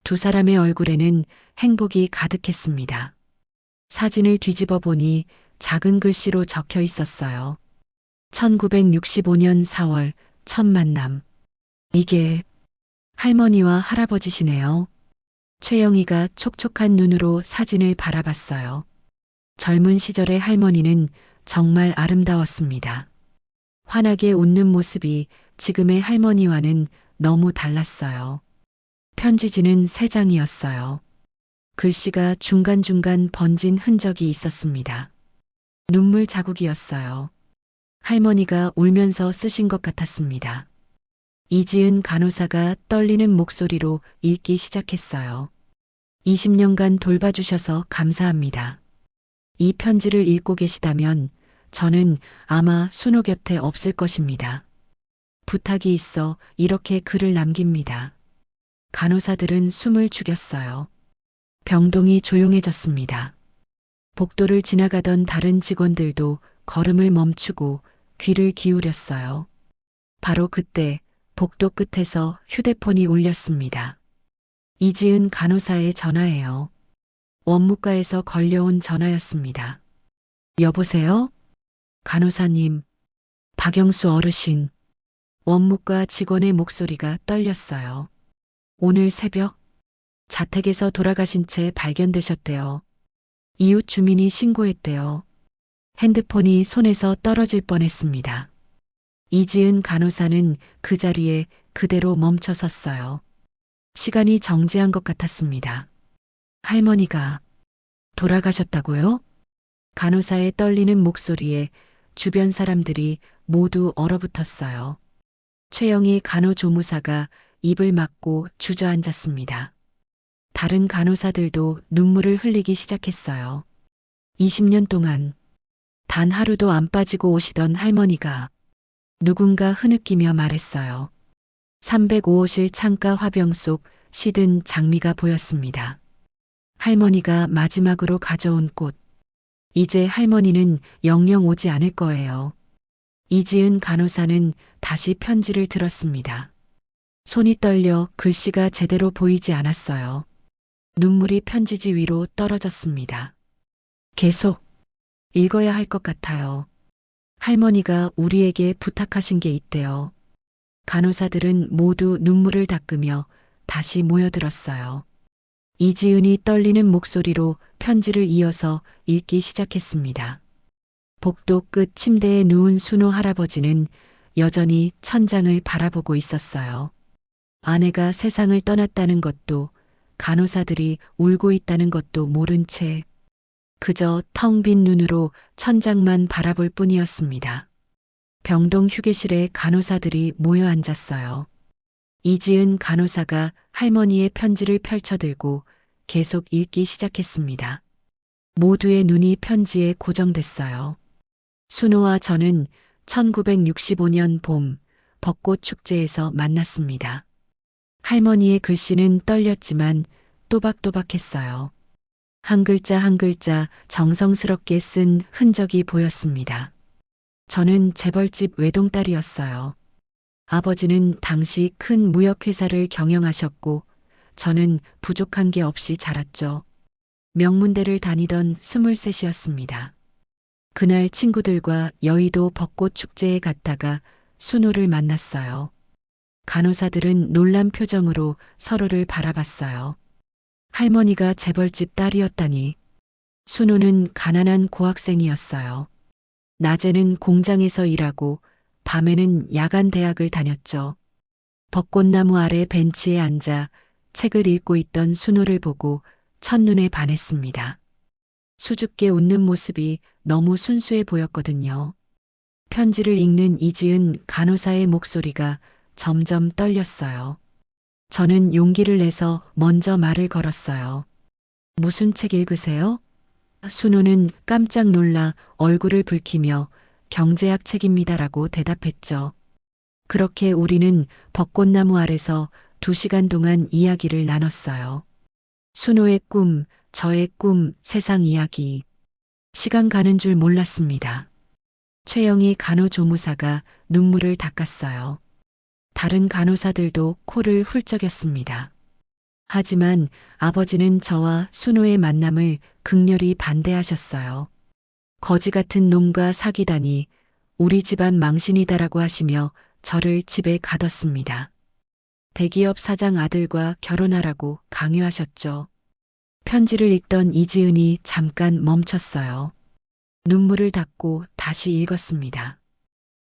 두 사람의 얼굴에는 행복이 가득했습니다. 사진을 뒤집어 보니 작은 글씨로 적혀 있었어요. 1965년 4월 첫 만남. 이게 할머니와 할아버지시네요. 최영이가 촉촉한 눈으로 사진을 바라봤어요. 젊은 시절의 할머니는 정말 아름다웠습니다. 환하게 웃는 모습이 지금의 할머니와는 너무 달랐어요. 편지지는 3장이었어요. 글씨가 중간중간 번진 흔적이 있었습니다. 눈물 자국이었어요. 할머니가 울면서 쓰신 것 같았습니다. 이지은 간호사가 떨리는 목소리로 읽기 시작했어요. 20년간 돌봐주셔서 감사합니다. 이 편지를 읽고 계시다면 저는 아마 순호 곁에 없을 것입니다. 부탁이 있어 이렇게 글을 남깁니다. 간호사들은 숨을 죽였어요. 병동이 조용해졌습니다. 복도를 지나가던 다른 직원들도 걸음을 멈추고 귀를 기울였어요. 바로 그때 복도 끝에서 휴대폰이 울렸습니다. 이지은 간호사의 전화예요. 원무과에서 걸려온 전화였습니다. 여보세요? 간호사님, 박영수 어르신. 원무과 직원의 목소리가 떨렸어요. 오늘 새벽 자택에서 돌아가신 채 발견되셨대요. 이웃 주민이 신고했대요. 핸드폰이 손에서 떨어질 뻔했습니다. 이지은 간호사는 그 자리에 그대로 멈춰 섰어요. 시간이 정지한 것 같았습니다. 할머니가 돌아가셨다고요? 간호사의 떨리는 목소리에 주변 사람들이 모두 얼어붙었어요. 최영희 간호조무사가 입을 막고 주저앉았습니다. 다른 간호사들도 눈물을 흘리기 시작했어요. 20년 동안 단 하루도 안 빠지고 오시던 할머니가 누군가 흐느끼며 말했어요. 305호실 창가 화병 속 시든 장미가 보였습니다. 할머니가 마지막으로 가져온 꽃. 이제 할머니는 영영 오지 않을 거예요. 이지은 간호사는 다시 편지를 들었습니다. 손이 떨려 글씨가 제대로 보이지 않았어요. 눈물이 편지지 위로 떨어졌습니다. 계속 읽어야 할 것 같아요. 할머니가 우리에게 부탁하신 게 있대요. 간호사들은 모두 눈물을 닦으며 다시 모여들었어요. 이지은이 떨리는 목소리로 편지를 이어서 읽기 시작했습니다. 복도 끝 침대에 누운 순호 할아버지는 여전히 천장을 바라보고 있었어요. 아내가 세상을 떠났다는 것도, 간호사들이 울고 있다는 것도 모른 채 그저 텅 빈 눈으로 천장만 바라볼 뿐이었습니다. 병동 휴게실에 간호사들이 모여 앉았어요. 이지은 간호사가 할머니의 편지를 펼쳐들고 계속 읽기 시작했습니다. 모두의 눈이 편지에 고정됐어요. 순호와 저는 1965년 봄 벚꽃 축제에서 만났습니다. 할머니의 글씨는 떨렸지만 또박또박했어요. 한 글자 한 글자 정성스럽게 쓴 흔적이 보였습니다. 저는 재벌집 외동딸이었어요. 아버지는 당시 큰 무역회사를 경영하셨고 저는 부족한 게 없이 자랐죠. 명문대를 다니던 23이었습니다. 그날 친구들과 여의도 벚꽃 축제에 갔다가 순호를 만났어요. 간호사들은 놀란 표정으로 서로를 바라봤어요. 할머니가 재벌집 딸이었다니. 순호는 가난한 고학생이었어요. 낮에는 공장에서 일하고 밤에는 야간 대학을 다녔죠. 벚꽃나무 아래 벤치에 앉아 책을 읽고 있던 순호를 보고 첫눈에 반했습니다. 수줍게 웃는 모습이 너무 순수해 보였거든요. 편지를 읽는 이지은 간호사의 목소리가 점점 떨렸어요. 저는 용기를 내서 먼저 말을 걸었어요. 무슨 책 읽으세요? 순호는 깜짝 놀라 얼굴을 붉히며 경제학 책입니다라고 대답했죠. 그렇게 우리는 벚꽃나무 아래서 2시간 동안 이야기를 나눴어요. 순호의 꿈, 저의 꿈, 세상 이야기. 시간 가는 줄 몰랐습니다. 최영희 간호조무사가 눈물을 닦았어요. 다른 간호사들도 코를 훌쩍였습니다. 하지만 아버지는 저와 순호의 만남을 극렬히 반대하셨어요. 거지 같은 놈과 사귀다니 우리 집안 망신이다라고 하시며 저를 집에 가뒀습니다. 대기업 사장 아들과 결혼하라고 강요하셨죠. 편지를 읽던 이지은이 잠깐 멈췄어요. 눈물을 닦고 다시 읽었습니다.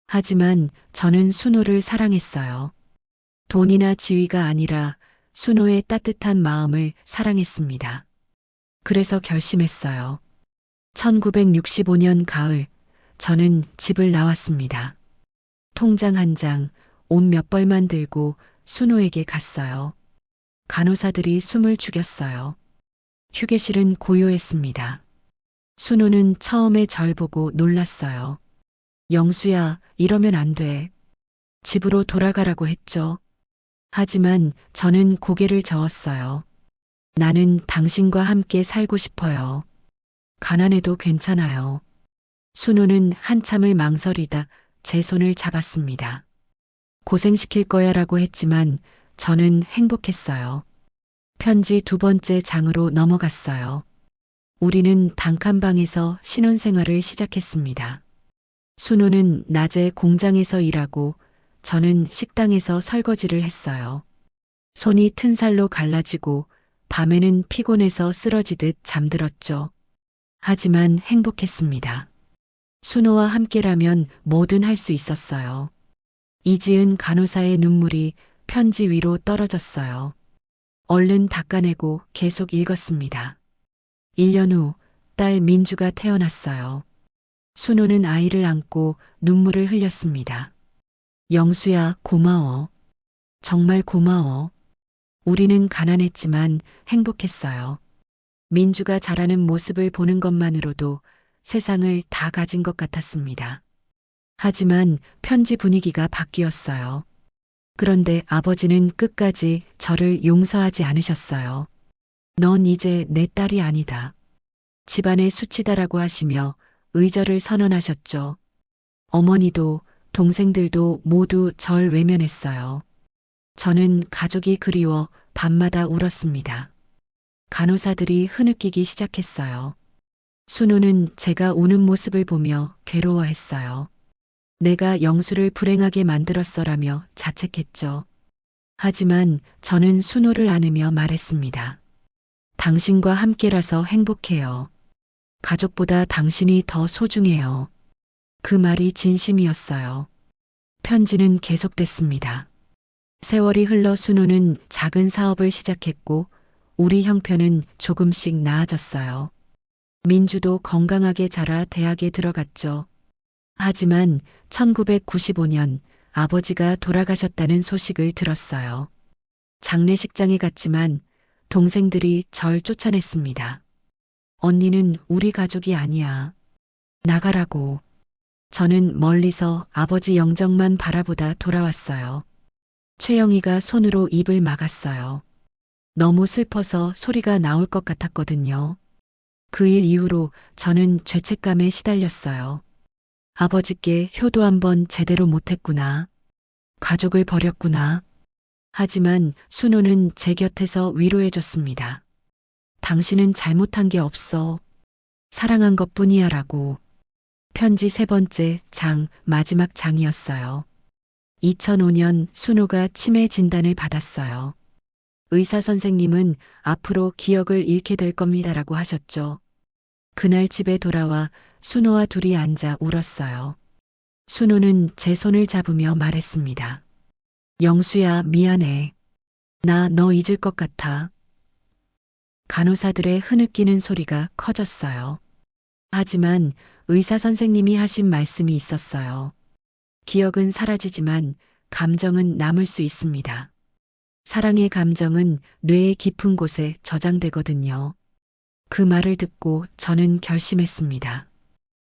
하지만 저는 순호를 사랑했어요. 돈이나 지위가 아니라 순호의 따뜻한 마음을 사랑했습니다. 그래서 결심했어요. 1965년 가을, 저는 집을 나왔습니다. 통장 한 장, 옷 몇 벌만 들고 순호에게 갔어요. 간호사들이 숨을 죽였어요. 휴게실은 고요했습니다. 순호는 처음에 절 보고 놀랐어요. 영수야, 이러면 안 돼. 집으로 돌아가라고 했죠. 하지만 저는 고개를 저었어요. 나는 당신과 함께 살고 싶어요. 가난해도 괜찮아요. 순호는 한참을 망설이다 제 손을 잡았습니다. 고생시킬 거야 라고 했지만 저는 행복했어요. 편지 2번째 장으로 넘어갔어요. 우리는 단칸방에서 신혼생활을 시작했습니다. 순호는 낮에 공장에서 일하고 저는 식당에서 설거지를 했어요. 손이 튼살로 갈라지고 밤에는 피곤해서 쓰러지듯 잠들었죠. 하지만 행복했습니다. 순호와 함께라면 뭐든 할 수 있었어요. 이지은 간호사의 눈물이 편지 위로 떨어졌어요. 얼른 닦아내고 계속 읽었습니다. 1년 후 딸 민주가 태어났어요. 순호는 아이를 안고 눈물을 흘렸습니다. 영수야, 고마워. 정말 고마워. 우리는 가난했지만 행복했어요. 민주가 자라는 모습을 보는 것만으로도 세상을 다 가진 것 같았습니다. 하지만 편지 분위기가 바뀌었어요. 그런데 아버지는 끝까지 저를 용서하지 않으셨어요. 넌 이제 내 딸이 아니다. 집안의 수치다라고 하시며 의절을 선언하셨죠. 어머니도 동생들도 모두 절 외면했어요. 저는 가족이 그리워 밤마다 울었습니다. 간호사들이 흐느끼기 시작했어요. 순호는 제가 우는 모습을 보며 괴로워했어요. 내가 영수를 불행하게 만들었어라며 자책했죠. 하지만 저는 순호를 안으며 말했습니다. 당신과 함께라서 행복해요. 가족보다 당신이 더 소중해요. 그 말이 진심이었어요. 편지는 계속됐습니다. 세월이 흘러 순호는 작은 사업을 시작했고 우리 형편은 조금씩 나아졌어요. 민주도 건강하게 자라 대학에 들어갔죠. 하지만 1995년 아버지가 돌아가셨다는 소식을 들었어요. 장례식장에 갔지만 동생들이 절 쫓아냈습니다. 언니는 우리 가족이 아니야. 나가라고. 저는 멀리서 아버지 영정만 바라보다 돌아왔어요. 최영이가 손으로 입을 막았어요. 너무 슬퍼서 소리가 나올 것 같았거든요. 그 일 이후로 저는 죄책감에 시달렸어요. 아버지께 효도 한번 제대로 못했구나. 가족을 버렸구나. 하지만 순호는 제 곁에서 위로해줬습니다. 당신은 잘못한 게 없어. 사랑한 것뿐이야 라고. 편지 3번째 장, 마지막 장이었어요. 2005년 순호가 치매 진단을 받았어요. 의사 선생님은 앞으로 기억을 잃게 될 겁니다라고 하셨죠. 그날 집에 돌아와 순호와 둘이 앉아 울었어요. 순호는 제 손을 잡으며 말했습니다. 영수야, 미안해. 나 너 잊을 것 같아. 간호사들의 흐느끼는 소리가 커졌어요. 하지만 의사 선생님이 하신 말씀이 있었어요. 기억은 사라지지만 감정은 남을 수 있습니다. 사랑의 감정은 뇌의 깊은 곳에 저장되거든요. 그 말을 듣고 저는 결심했습니다.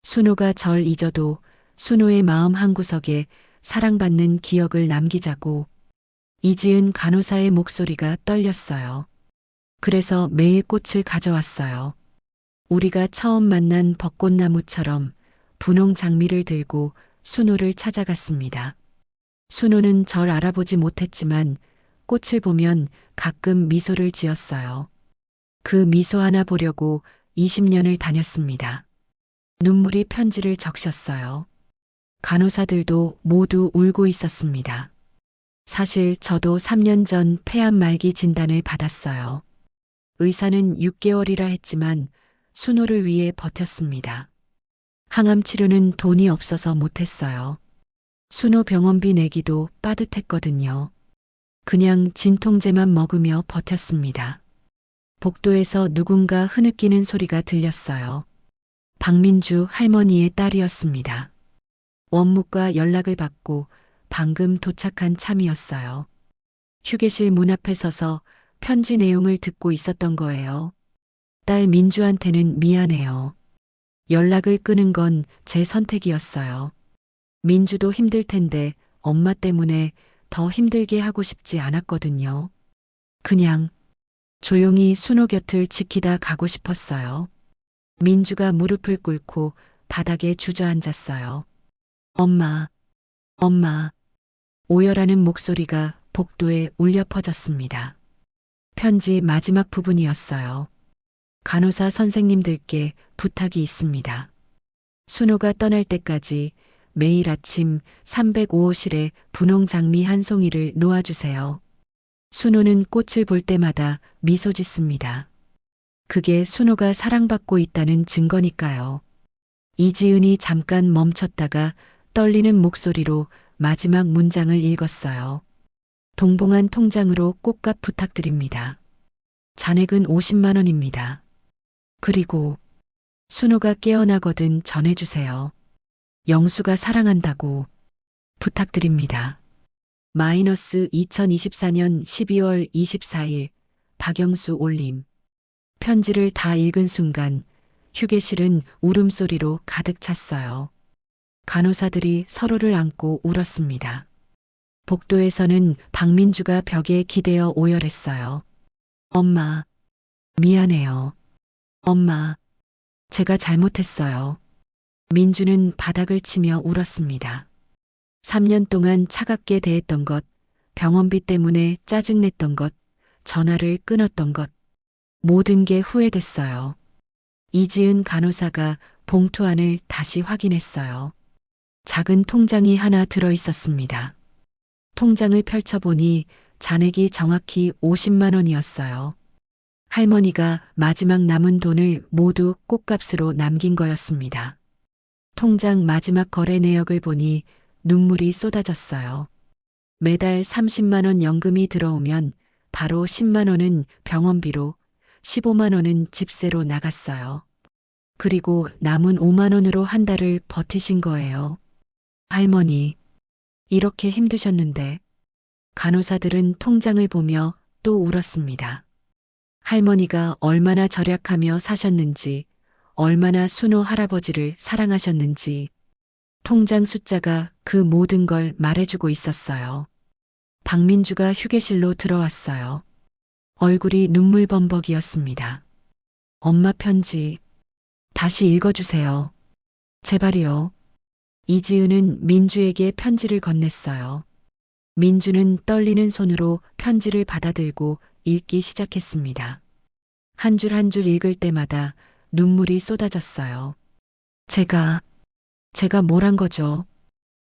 순호가 절 잊어도 순호의 마음 한구석에 사랑받는 기억을 남기자고. 이지은 간호사의 목소리가 떨렸어요. 그래서 매일 꽃을 가져왔어요. 우리가 처음 만난 벚꽃나무처럼 분홍 장미를 들고 순호를 찾아갔습니다. 순호는 절 알아보지 못했지만 꽃을 보면 가끔 미소를 지었어요. 그 미소 하나 보려고 20년을 다녔습니다. 눈물이 편지를 적셨어요. 간호사들도 모두 울고 있었습니다. 사실 저도 3년 전 폐암 말기 진단을 받았어요. 의사는 6개월이라 했지만 순호를 위해 버텼습니다. 항암 치료는 돈이 없어서 못했어요. 순호 병원비 내기도 빠듯했거든요. 그냥 진통제만 먹으며 버텼습니다. 복도에서 누군가 흐느끼는 소리가 들렸어요. 박민주 할머니의 딸이었습니다. 원무과 연락을 받고 방금 도착한 참이었어요. 휴게실 문 앞에 서서 편지 내용을 듣고 있었던 거예요. 딸 민주한테는 미안해요. 연락을 끊은 건 제 선택이었어요. 민주도 힘들 텐데 엄마 때문에 더 힘들게 하고 싶지 않았거든요. 그냥 조용히 순호 곁을 지키다 가고 싶었어요. 민주가 무릎을 꿇고 바닥에 주저앉았어요. 엄마, 엄마. 오열하는 목소리가 복도에 울려 퍼졌습니다. 편지 마지막 부분이었어요. 간호사 선생님들께 부탁이 있습니다. 순호가 떠날 때까지 매일 아침 305호실에 분홍 장미 한 송이를 놓아주세요. 순호는 꽃을 볼 때마다 미소 짓습니다. 그게 순호가 사랑받고 있다는 증거니까요. 이지은이 잠깐 멈췄다가 떨리는 목소리로 마지막 문장을 읽었어요. 동봉한 통장으로 꽃값 부탁드립니다. 잔액은 50만 원입니다. 그리고 순호가 깨어나거든 전해주세요. 영수가 사랑한다고 부탁드립니다. 마이너스 2024년 12월 24일 박영수 올림. 편지를 다 읽은 순간 휴게실은 울음소리로 가득 찼어요. 간호사들이 서로를 안고 울었습니다. 복도에서는 박민주가 벽에 기대어 오열했어요. 엄마, 미안해요. 엄마, 제가 잘못했어요. 민주는 바닥을 치며 울었습니다. 3년 동안 차갑게 대했던 것, 병원비 때문에 짜증냈던 것, 전화를 끊었던 것, 모든 게 후회됐어요. 이지은 간호사가 봉투 안을 다시 확인했어요. 작은 통장이 하나 들어 있었습니다. 통장을 펼쳐보니 잔액이 정확히 50만 원이었어요. 할머니가 마지막 남은 돈을 모두 꽃값으로 남긴 거였습니다. 통장 마지막 거래 내역을 보니 눈물이 쏟아졌어요. 매달 30만 원 연금이 들어오면 바로 10만 원은 병원비로, 15만 원은 집세로 나갔어요. 그리고 남은 5만 원으로 한 달을 버티신 거예요. 할머니, 이렇게 힘드셨는데. 간호사들은 통장을 보며 또 울었습니다. 할머니가 얼마나 절약하며 사셨는지, 얼마나 순호 할아버지를 사랑하셨는지, 통장 숫자가 그 모든 걸 말해주고 있었어요. 박민주가 휴게실로 들어왔어요. 얼굴이 눈물범벅이었습니다. 엄마 편지, 다시 읽어주세요. 제발이요. 이지은은 민주에게 편지를 건넸어요. 민주는 떨리는 손으로 편지를 받아들고 읽기 시작했습니다. 한 줄 한 줄 읽을 때마다 눈물이 쏟아졌어요. 제가 뭘 한 거죠?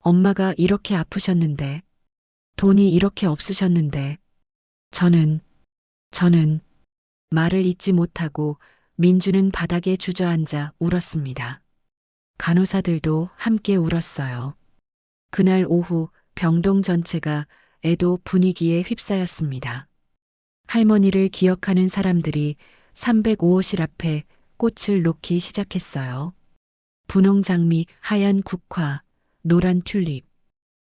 엄마가 이렇게 아프셨는데, 돈이 이렇게 없으셨는데, 저는 말을 잇지 못하고 민주는 바닥에 주저앉아 울었습니다. 간호사들도 함께 울었어요. 그날 오후 병동 전체가 애도 분위기에 휩싸였습니다. 할머니를 기억하는 사람들이 305호실 앞에 꽃을 놓기 시작했어요. 분홍 장미, 하얀 국화, 노란 튤립,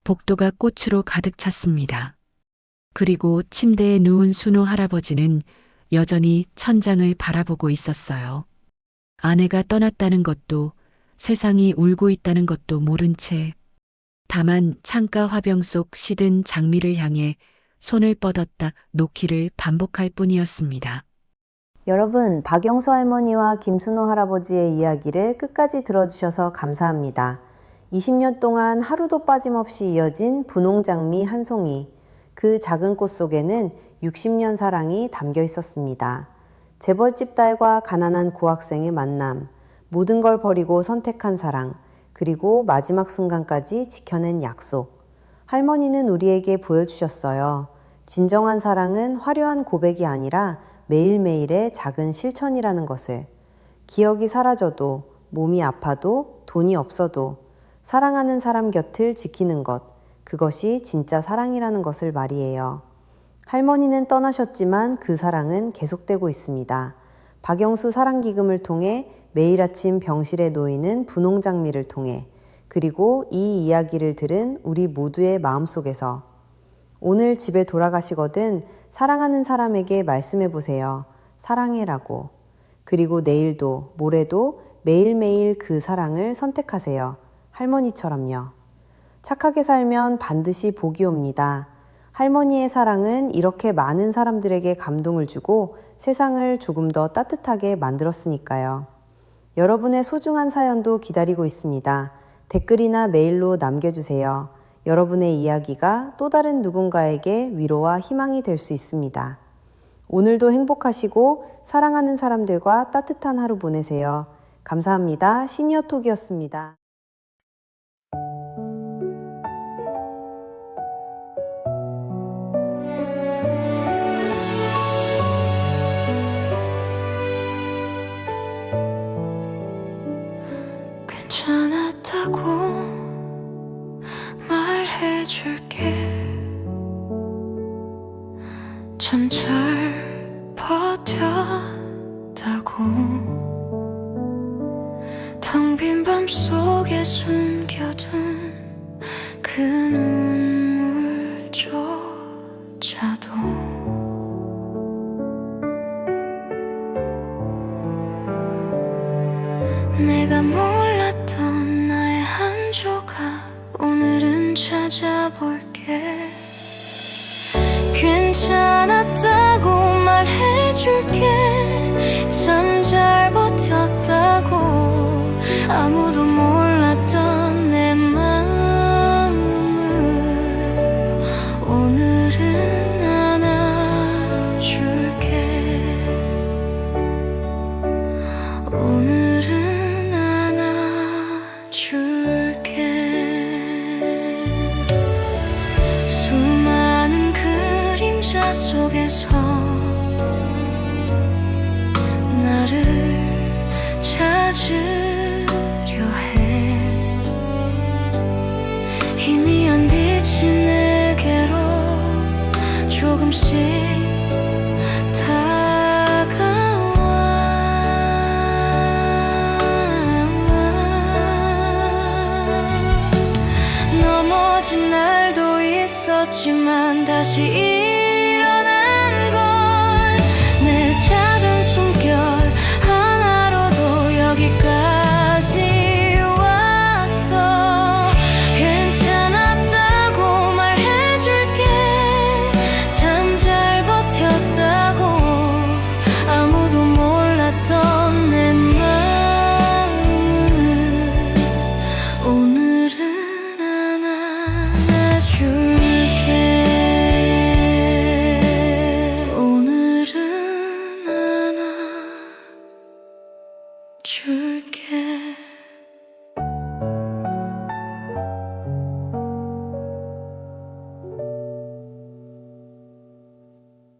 복도가 꽃으로 가득 찼습니다. 그리고 침대에 누운 순호 할아버지는 여전히 천장을 바라보고 있었어요. 아내가 떠났다는 것도, 세상이 울고 있다는 것도 모른 채 다만 창가 화병 속 시든 장미를 향해 손을 뻗었다 놓기를 반복할 뿐이었습니다. 여러분, 박영수 할머니와 김순호 할아버지의 이야기를 끝까지 들어주셔서 감사합니다. 20년 동안 하루도 빠짐없이 이어진 분홍장미 한 송이, 그 작은 꽃 속에는 60년 사랑이 담겨 있었습니다. 재벌집 딸과 가난한 고학생의 만남, 모든 걸 버리고 선택한 사랑, 그리고 마지막 순간까지 지켜낸 약속. 할머니는 우리에게 보여주셨어요. 진정한 사랑은 화려한 고백이 아니라 매일매일의 작은 실천이라는 것을. 기억이 사라져도, 몸이 아파도, 돈이 없어도 사랑하는 사람 곁을 지키는 것, 그것이 진짜 사랑이라는 것을 말이에요. 할머니는 떠나셨지만 그 사랑은 계속되고 있습니다. 박영수 사랑기금을 통해 매일 아침 병실에 놓이는 분홍장미를 통해, 그리고 이 이야기를 들은 우리 모두의 마음속에서 오늘 집에 돌아가시거든 사랑하는 사람에게 말씀해 보세요. 사랑해라고. 그리고 내일도 모레도 매일매일 그 사랑을 선택하세요. 할머니처럼요. 착하게 살면 반드시 복이 옵니다. 할머니의 사랑은 이렇게 많은 사람들에게 감동을 주고 세상을 조금 더 따뜻하게 만들었으니까요. 여러분의 소중한 사연도 기다리고 있습니다. 댓글이나 메일로 남겨주세요. 여러분의 이야기가 또 다른 누군가에게 위로와 희망이 될 수 있습니다. 오늘도 행복하시고 사랑하는 사람들과 따뜻한 하루 보내세요. 감사합니다. 시니어톡이었습니다. 괜찮았다고 말해줄게. 참 잘 버텼다고. 텅 빈 밤 속에 숨겨둔 그 눈물조차도 내가 몰랐던 나의 한 조각 오늘은 찾아볼게. 괜찮았다고 말해줄게. 참 잘 버텼다고. 아무도 몰랐던 내 마음을 오늘은 안아줄게. 오늘은 안아줄게. 수많은 그림자 속에서 나를 찾으려 해. 다시